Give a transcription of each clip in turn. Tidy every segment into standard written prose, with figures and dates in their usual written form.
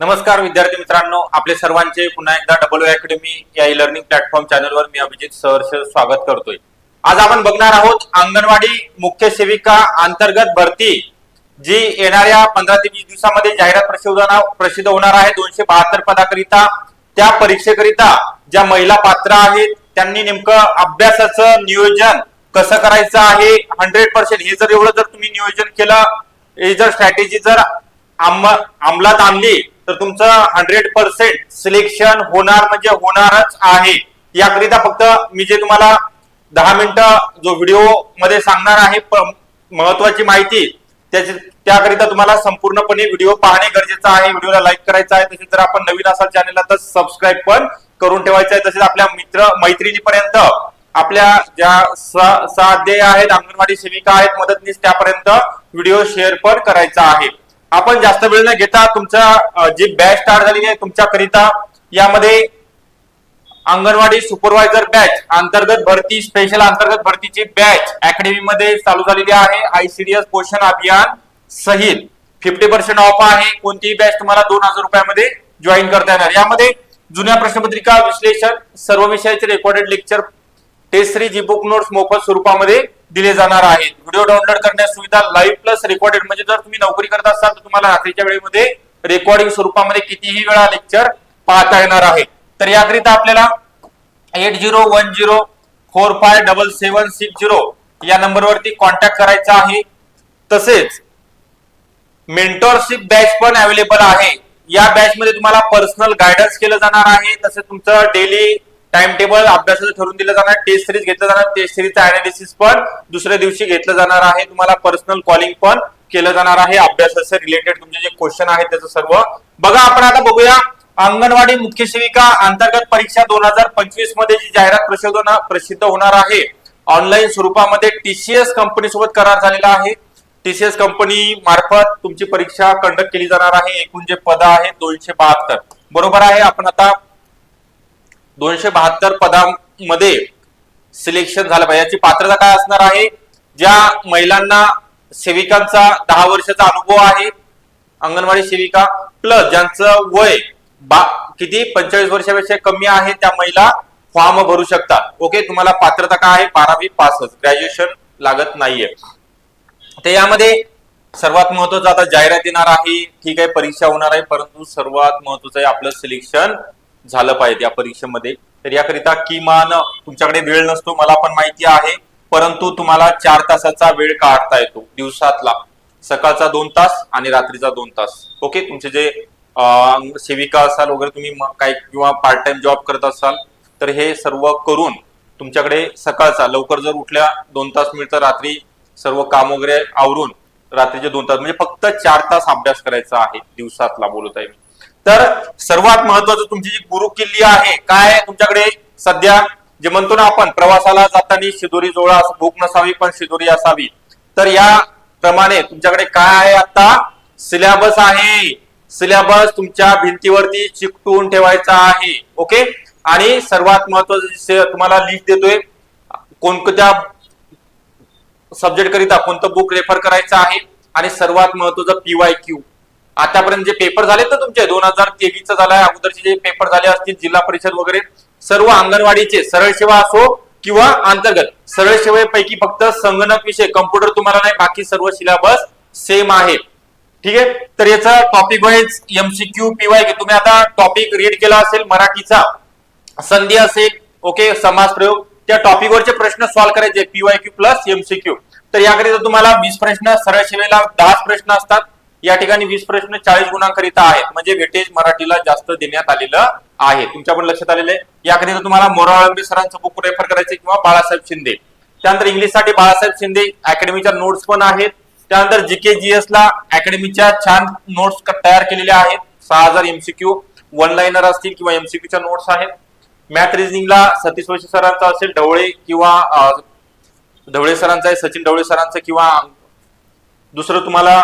नमस्कार विद्यार्थी मित्रांनो, आपले सर्वांचे पुन्हा एकदा डबल अकॅडमी या ई लर्निंग प्लॅटफॉर्म चॅनलवर मी अभिजित सहर्ष स्वागत करतोय। आज आपण बघणार आहोत अंगणवाडी मुख्य सेविका अंतर्गत भरती जी येणाऱ्या 15 ते 20 दिवसांमध्ये जाहिरात प्रसिद्ध होणार आहे 272 पदाकरिता। त्या परीक्षेकरिता ज्या महिला पात्र आहेत त्यांनी नेमकं अभ्यासाचं नियोजन कसं करायचं आहे 100%। हे जर एवढं जर तुम्ही नियोजन केलं, हे जर स्ट्रॅटेजी जर अंमलात आणली तर तुमचं 100% सिलेक्शन होणार म्हणजे होणारच आहे। याकरिता फक्त मी जे तुम्हाला 10 मिनिटं जो व्हिडिओ मध्ये सांगणार आहे महत्वाची माहिती, त्याकरिता तुम्हाला संपूर्णपणे व्हिडिओ पाहणे गरजेचं आहे। व्हिडिओला लाईक करायचं आहे, तसेच जर आपण नवीन असाल चॅनलला तर सबस्क्राईब पण करून ठेवायचं आहे। तसेच आपल्या मित्र मैत्रिणीपर्यंत आपल्या ज्या सहाध्यायी आहेत, अंगणवाडी सेविका आहेत, मदतनीस, त्यापर्यंत व्हिडिओ शेअर पण करायचा आहे। आपण जास्त वेळ न घेता तुमचा जी बॅच स्टार्ट झालेली आहे तुमच्याकरिता, यामध्ये अंगणवाडी सुपरवायझर बॅच अंतर्गत भरती, स्पेशल अंतर्गत भरतीची बॅच अकॅडमी मध्ये चालू झालेली आहे। आयसीडीएस पोषण अभियान सहित 50% ऑफ आहे। कोणतीही बॅच तुम्हाला 2000 रुपयामध्ये जॉईन करता येणार। यामध्ये जुन्या प्रश्नपत्रिका विश्लेषण, सर्व विषयाचे recorded lecture, test series, e book notes मोफत स्वरूपामध्ये दिले जाणार आहेत। व्हिडिओ डाउनलोड करण्यास सुविधा लाईव्ह प्लस रेकॉर्डेड, म्हणजे जर तुम्ही नोकरी करत असाल तर तुम्हाला रात्रीच्या वेळेमध्ये रेकॉर्डिंग स्वरूपामध्ये कितीही वेळा लेक्चर पाहता येणार आहे। तर याकरिता आपल्याला 8010457760 या नंबरवरती कॉन्टॅक्ट करायचा आहे। तसेच मेंटरशिप बॅच पण अवेलेबल आहे। या बॅच मध्ये तुम्हाला पर्सनल गायडन्स केलं जाणार आहे। तसेच तुमचं डेली टाइम टेबल अभ्यासाचं ठरवून दिलं जाणार, टेस्ट सिरीज घेतलं जाणार, टेस्ट सिरीजचं अनालिसिस पण दुसऱ्या दिवशी घेतलं जाणार आहे। तुम्हाला पर्सनल कॉलिंग पण केलं जाणार आहे। अभ्यासाचे रिलेटेड तुमचे जे क्वेश्चन आहेत त्याचं सर्व बघा। आपण आता बघूया अंगणवाडी मुख्य सेविका अंतर्गत परीक्षा 2025 मध्ये जी जाहिरात प्रसिद्ध होणार आहे ऑनलाईन स्वरूपामध्ये टीसीएस कंपनी सोबत करार झालेला आहे। टीसीएस कंपनी मार्फत तुमची परीक्षा कंडक्ट केली जाणार आहे। एकूण जे पद आहेत 272 बरोबर आहे। आपण आता 272 पदांमध्ये सिलेक्शन झालं पाहिजे। याची पात्रता काय असणार आहे? ज्या महिलांना सेविकांचा 10 वर्षाचा अनुभव आहे अंगणवाडी सेविका, प्लस ज्यांचं वय किती 45 वर्षापेक्षा कमी आहे, त्या महिला फॉर्म भरू शकतात। ओके, तुम्हाला पात्रता काय आहे? 12वी पास, ग्रॅज्युएशन लागत नाहीये। तर यामध्ये सर्वात महत्वाचं आता जाहिरात येणार आहे, ठीक आहे, परीक्षा होणार आहे, परंतु सर्वात महत्वाचं आहे आपलं सिलेक्शन झालं पाहिजे या परीक्षेमध्ये। तर याकरिता किमान तुमच्याकडे वेळ नसतो, मला पण माहिती आहे, परंतु तुम्हाला 4 तासाचा वेळ काढता येतो दिवसातला, सकाळचा 2 तास आणि रात्रीचा 2 तास। ओके, तुमचे जे सेविका असाल वगैरे, तुम्ही काय किंवा पार्ट टाइम जॉब करत असाल तर हे सर्व करून तुमच्याकडे सकाळचा लवकर जर उठल्या 2 तास मिळतं, रात्री सर्व काम वगैरे आवरून रात्रीचे 2 तास, म्हणजे फक्त 4 तास अभ्यास करायचा आहे दिवसातला बोलत आहे मी। तर सर्वात महत्वाचं तुमची जी गुरु किल्ली आहे काय आहे तुमच्याकडे सध्या, जे म्हणतो ना आपण प्रवासाला जाताना शिदोरी जोळा, भूक नसावी पण शिदोरी असावी, तर या प्रमाणे तुमच्याकडे काय आहे आता सिलेबस आहे। सिलेबस तुमच्या भिंतीवरती चिकटून ठेवायचा आहे। ओके, आणि सर्वात महत्वाचं तुम्हाला लिस्ट देतोय कोणत्या सब्जेक्ट करिता कोणतं बुक रेफर करायचं आहे, आणि सर्वात महत्वाचं PYQ। आतापर्यंत जे पेपर झाले तर तुमचे 2023 झालाय, अगोदरचे जे पेपर झाले असतील जिल्हा परिषद वगैरे, सर्व अंगणवाडीचे सरळ सेवा असो किंवा अंतर्गत, सरळ सेवेपैकी फक्त संगणक विषय, कम्प्युटर तुम्हाला नाही, बाकी सर्व सिलेबस सेम आहे। ठीक आहे, तर याचा टॉपिक वाईज MCQ PYQ तुम्ही आता टॉपिक रीड केला असेल, मराठीचा संधी असेल, ओके, समास प्रयोग, त्या टॉपिकवरचे प्रश्न सॉल्व्ह करायचे PYQ प्लस MCQ। तर याकरिता तुम्हाला 20 प्रश्न, सरळ सेवेला 10 प्रश्न असतात, या ठिकाणी 20 प्रश्न 40 गुणांकरिता आहेत, म्हणजे वेटेज मराठीला जास्त देण्यात आलेलं आहे। तुमच्या पण लक्षात आलेलं आहे। याकरिता तुम्हाला मोराळंबे सरांचं बुक रेफर करायचे किंवा बाळासाहेब शिंदे। त्यानंतर इंग्लिश साठी बाळासाहेब शिंदे अकॅडमीच्या नोट्स पण आहेत। त्यानंतर जीके जीएस ला अकॅडमीच्या छान नोट्स तयार केलेल्या आहेत, 6000 MCQ 1 लाइनर असतील किंवा MCQच्या नोट्स आहेत। मॅथ रिजनिंगला सतीश वैश्य सरांचा असेल, ढवळे किंवा ढवळे सरांचा आहे, सचिन ढवळे सरांचा, किंवा दुसरं तुम्हाला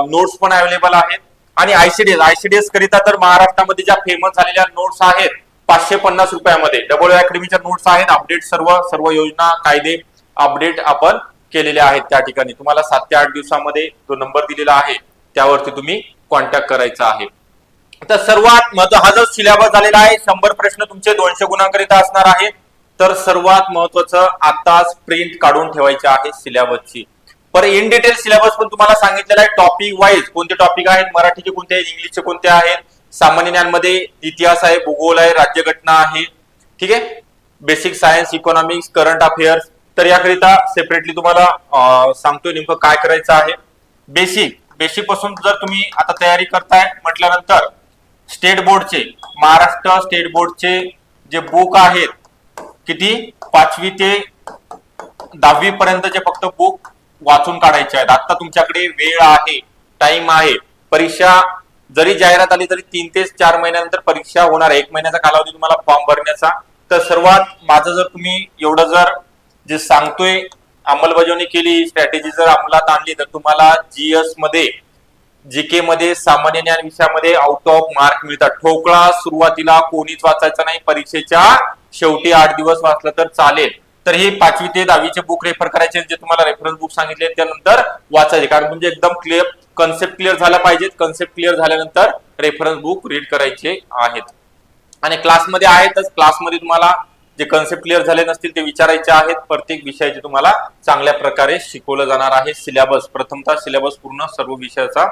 नोट्स पण अवेलेबल आहेत। आणि आयसीडीएस करिता तर महाराष्ट्रामध्ये ज्या फेमस झालेल्या नोट्स आहेत 550 रुपयामध्ये डबल अकॅडमीच्या नोट्स आहेत, अपडेट सर्व योजना कायदे अपडेट आपण केलेले आहेत। त्या ठिकाणी तुम्हाला 7 ते 8 दिवसामध्ये जो नंबर दिलेला आहे त्यावरती तुम्ही कॉन्टॅक्ट करायचा आहे। तर सर्वात महत्व हा जो सिलेबस झालेला आहे 100 प्रश्न तुमचे 200 गुणांकरिता असणार आहे. तर सर्वात महत्वाचं आताच प्रिंट काढून ठेवायची आहे सिलेबसची. पर इन डिटेल सिलेबस पण तुम्हाला सांगितलेला आहे टॉपिक वाईज कोणते टॉपिक आहेत, मराठीचे कोणते आहेत, इंग्लिशचे कोणते आहेत, सामान्य ज्ञानमध्ये इतिहास आहे, भूगोल आहे, राज्यघटना आहे, ठीक आहे, basic science, economics, current affairs. तर याकरिता सेपरेटली तुम्हाला सांगतोय नेमकं काय करायचं आहे. बेसिक पासून जर तुम्ही आता तयारी करताय म्हटल्यानंतर स्टेट बोर्डचे, महाराष्ट्र स्टेट बोर्डचे जे बुक आहेत किती 5वी ते 10वी पर्यंतचे फक्त बुक वाचून काढायचे आहेत. आता तुमच्याकडे वेळ आहे, टाइम आहे. परीक्षा जरी जाहिरात आली तरी 3 ते 4 महिन्यानंतर परीक्षा होणार आहे. 1 महिन्याचा कालावधी तुम्हाला फॉर्म भरण्याचा. तर सर्वात माझं जर तुम्ही एवढं जर जे सांगतोय अंमलबजावणी केली, स्ट्रॅटेजी जर अंमलात आणली तर तुम्हाला जीएस मध्ये, जीके मध्ये, सामान्य ज्ञान विषयामध्ये आउट ऑफ मार्क मिळतात. ठोकळा सुरुवातीला कोणीच वाचायचा नाही, परीक्षेच्या शेवटी 8 दिवस वाचलं तर चालेल. तर हे 5वी ते 10वीचे बुक रेफर करायचे, जे तुम्हाला रेफरन्स बुक सांगितले त्यानंतर वाचायचे, कारण म्हणजे एकदम क्लिअर कन्सेप्ट क्लिअर झाला पाहिजे. कन्सेप्ट क्लिअर झाल्यानंतर रेफरन्स बुक रीड करायचे आहेत. आणि क्लासमध्ये आहेतच, क्लासमध्ये तुम्हाला जे कन्सेप्ट क्लिअर झाले नसतील ते विचारायचे आहेत. प्रत्येक विषयाचे तुम्हाला चांगल्या प्रकारे शिकवलं जाणार आहे. सिलेबस प्रथमतः सिलेबस पूर्ण सर्व विषयाचा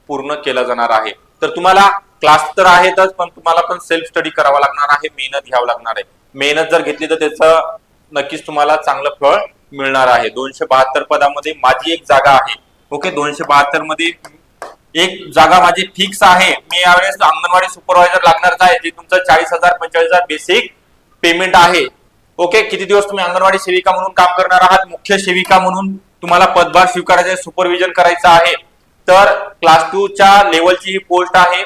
पूर्ण केला जाणार आहे. तर तुम्हाला क्लास तर आहेतच, पण तुम्हाला पण सेल्फ स्टडी करावा लागणार आहे, मेहनत घ्यावं लागणार आहे. मेहनत जर घेतली तर त्याचं नक्कीच तुम्हाला चांगलं फळ मिळणार आहे. 272 पदामध्ये माझी एक जागा आहे. ओके, 272 मध्ये एक जागा माझी फिक्स आहे. मी यावेळेस अंगणवाडी सुपरवायझर लागणारच आहे, जे तुमचं 40,000 45,000 बेसिक पेमेंट आहे. ओके, किती दिवस तुम्ही अंगणवाडी सेविका म्हणून काम करणार आहात, मुख्य सेविका म्हणून तुम्हाला पदभार स्वीकारायचा आहे, सुपरविजन करायचं आहे. तर क्लास 2 च्या लेवलची ही पोस्ट आहे.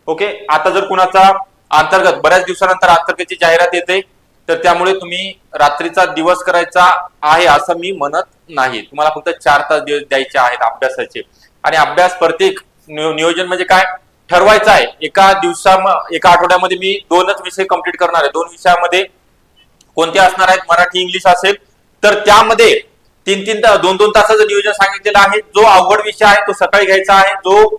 ओके, आता जर कुणाचा अंतर्गत बऱ्याच दिवसानंतर अंतर्गतची जाहिरात येते, तर त्यामुळे तुम्ही रात्रीचा दिवस करायचा आहे असं मी म्हणत नाही. तुम्हाला फक्त 4 तास द्यायचे आहेत अभ्यासाचे. आणि अभ्यास प्रत्येक नियोजन म्हणजे काय ठरवायचं आहे. एका आठवड्यामध्ये मी 2च विषय कंप्लीट करणार आहे. 2 विषयामध्ये कोणते असणार आहेत, मराठी इंग्लिश असेल तर त्यामध्ये 2-2 तासाचं नियोजन सांगितलेलं आहे. जो अवघड विषय आहे तो सकाळी घ्यायचा आहे, जो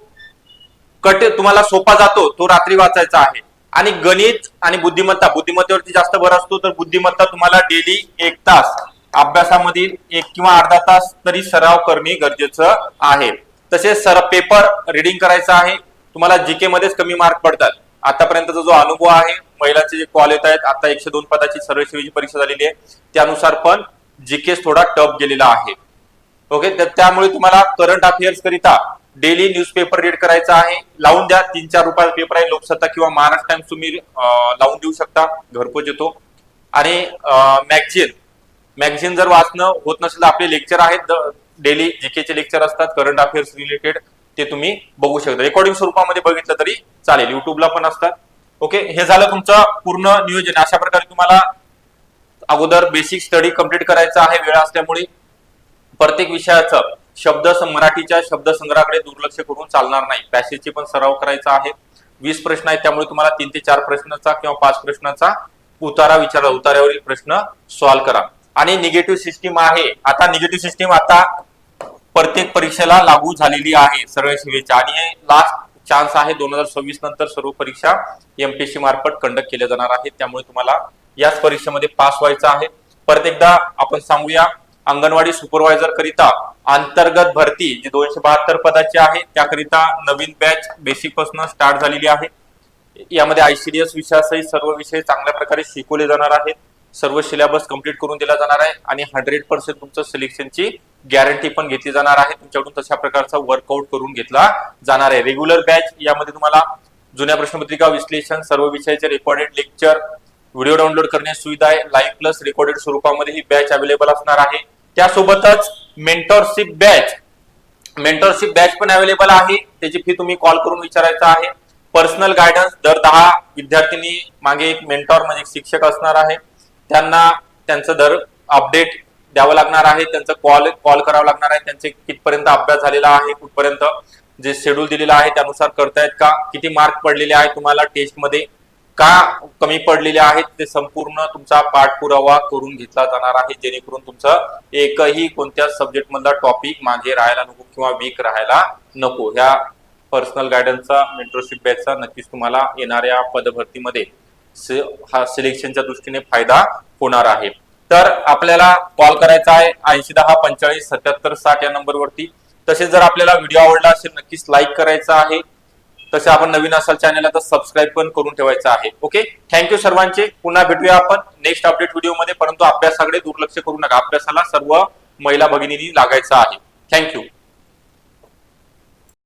तुम्हाला सोपा जातो तो रात्री वाचायचा आहे. आणि गणित आणि बुद्धिमत्तेवरती जास्त भर असतो. तर बुद्धिमत्ता तुम्हाला डेली 1 तास अभ्यासामधील 1 किंवा अर्धा तास तरी सराव करणे गरजेचं आहे. तसेच पेपर रिडिंग करायचा आहे. तुम्हाला जीके मध्येच कमी मार्क पडतात. आतापर्यंतचा जो अनुभव आहे, महिलांचे जे कॉल येत आहेत, आता 102 पदाची सरळ सेवेची परीक्षा झालेली आहे, त्यानुसार पण जीके थोडा टफ गेलेला आहे. ओके, तर त्यामुळे तुम्हाला करंट अफेअर्स करिता डेली न्यूजपेपर रीड करायचा आहे. लावून द्या, 3-4 रुपयाचा पेपर आहे. लोकसत्ता किंवा महाराष्ट्र टाइम्स तुम्ही लावून देऊ शकता, घरपोच येतो. आणि मॅगझिन जर वाचणं होत नसेल तर आपले लेक्चर आहेत, डेली जीकेचे लेक्चर असतात करंट अफेअर्स रिलेटेड, ते तुम्ही बघू शकता. रेकॉर्डिंग स्वरूपामध्ये बघितलं तरी चालेल, युट्यूबला पण असतात. ओके, हे झालं तुमचं पूर्ण नियोजन. अशा प्रकारे तुम्हाला अगोदर बेसिक स्टडी कंप्लीट करायचा आहे. वेळ असल्यामुळे प्रत्येक विषयाचं मराठीच्या शब्दसंग्रहाकडे दुर्लक्ष करून चालणार नाही. पॅसेजची पण सराव करायचा आहे. 20 प्रश्न आहेत, त्यामुळे तुम्हाला 3 ते 4 प्रश्नाचा किंवा 5 प्रश्नाचा उतार्यावरील प्रश्न सॉल्व्ह करा. आणि निगेटिव्ह सिस्टीम आहे. आता निगेटिव्ह सिस्टीम आता प्रत्येक परीक्षेला लागू झालेली आहे सरळ सेवेच्या. आणि लास्ट चान्स आहे 2026 नंतर सर्व परीक्षा एमपीएससी मार्फत कंडक्ट केल्या जाणार आहेत. त्यामुळे तुम्हाला याच परीक्षेमध्ये पास व्हायचं आहे. परत एकदा आपण सांगूया, अंगणवाडी सुपरवायझर करिता अंतर्गत भरती जी 272 पदाची आहे त्याकरिता नवीन बॅच बेसिक पासून स्टार्ट झालेली आहे. यामध्ये आयसीडीएस विषयासहित सर्व विषय चांगल्या प्रकारे शिकवले जाणार आहेत. सर्व सिलेबस कंप्लीट करून दिला जाणार आहे आणि 100% तुमचं सिलेक्शनची गॅरंटी पण घेतली जाणार आहे. तुमच्याकडून तशा प्रकारचा वर्कआउट करून घेतला जाणार आहे. रेग्युलर बॅच यामध्ये तुम्हाला जुन्या प्रश्नपत्रिका विश्लेषण, सर्व विषयाचे रेकॉर्डेड लेक्चर, व्हिडिओ डाउनलोड करण्याची सुविधा आहे. लाईव्ह प्लस रेकॉर्डेड स्वरूपामध्ये ही बॅच अवेलेबल असणार आहे. त्यासोबतच मेंटरशिप बॅच पण अवेलेबल आहे. त्याची फी तुम्ही कॉल करून विचारायचं आहे. पर्सनल गायडन्स दर 10 विद्यार्थ्यांनी मागे एक मेंटॉर म्हणजे शिक्षक असणार आहे. त्यांना त्यांचं दर अपडेट द्यावं लागणार आहे. त्यांचं कॉल करावं लागणार आहे. त्यांचे कितपर्यंत अभ्यास झालेला आहे, कुठपर्यंत जे शेड्यूल दिलेलं आहे त्यानुसार करतायत का, किती मार्क पडलेले आहेत, तुम्हाला टेस्टमध्ये का कमी पडलेले आहेत, ते संपूर्ण तुमचा पाठपुरावा करून घेतला जाणार आहे. जेणेकरून तुमचं एकही कोणत्या सब्जेक्ट मधला टॉपिक मागे राहायला नको किंवा वीक राहायला नको. ह्या पर्सनल गायडन्सचा मेंटरशिप बॅचचा नक्कीच तुम्हाला येणाऱ्या पदभरतीमध्ये हा सिलेक्शनच्या दृष्टीने फायदा होणार आहे। तर आपल्याला कॉल करायचा आहे 8010457760 या नंबरवरती। तसेच जर आपल्याला व्हिडिओ आवडला असेल नक्कीच लाईक करायचा आहे। तसे आपण नवीन असाल चॅनलला तर सबस्क्राईब पण करून ठेवायचं आहे। ओके, थँक्यू सर्वांचे। पुन्हा भेटूया आपण नेक्स्ट अपडेट व्हिडिओमध्ये, परंतु अभ्यासाकडे दुर्लक्ष करू नका, अभ्यासाला सर्व महिला भगिनींनी लागायचं आहे। थँक्यू।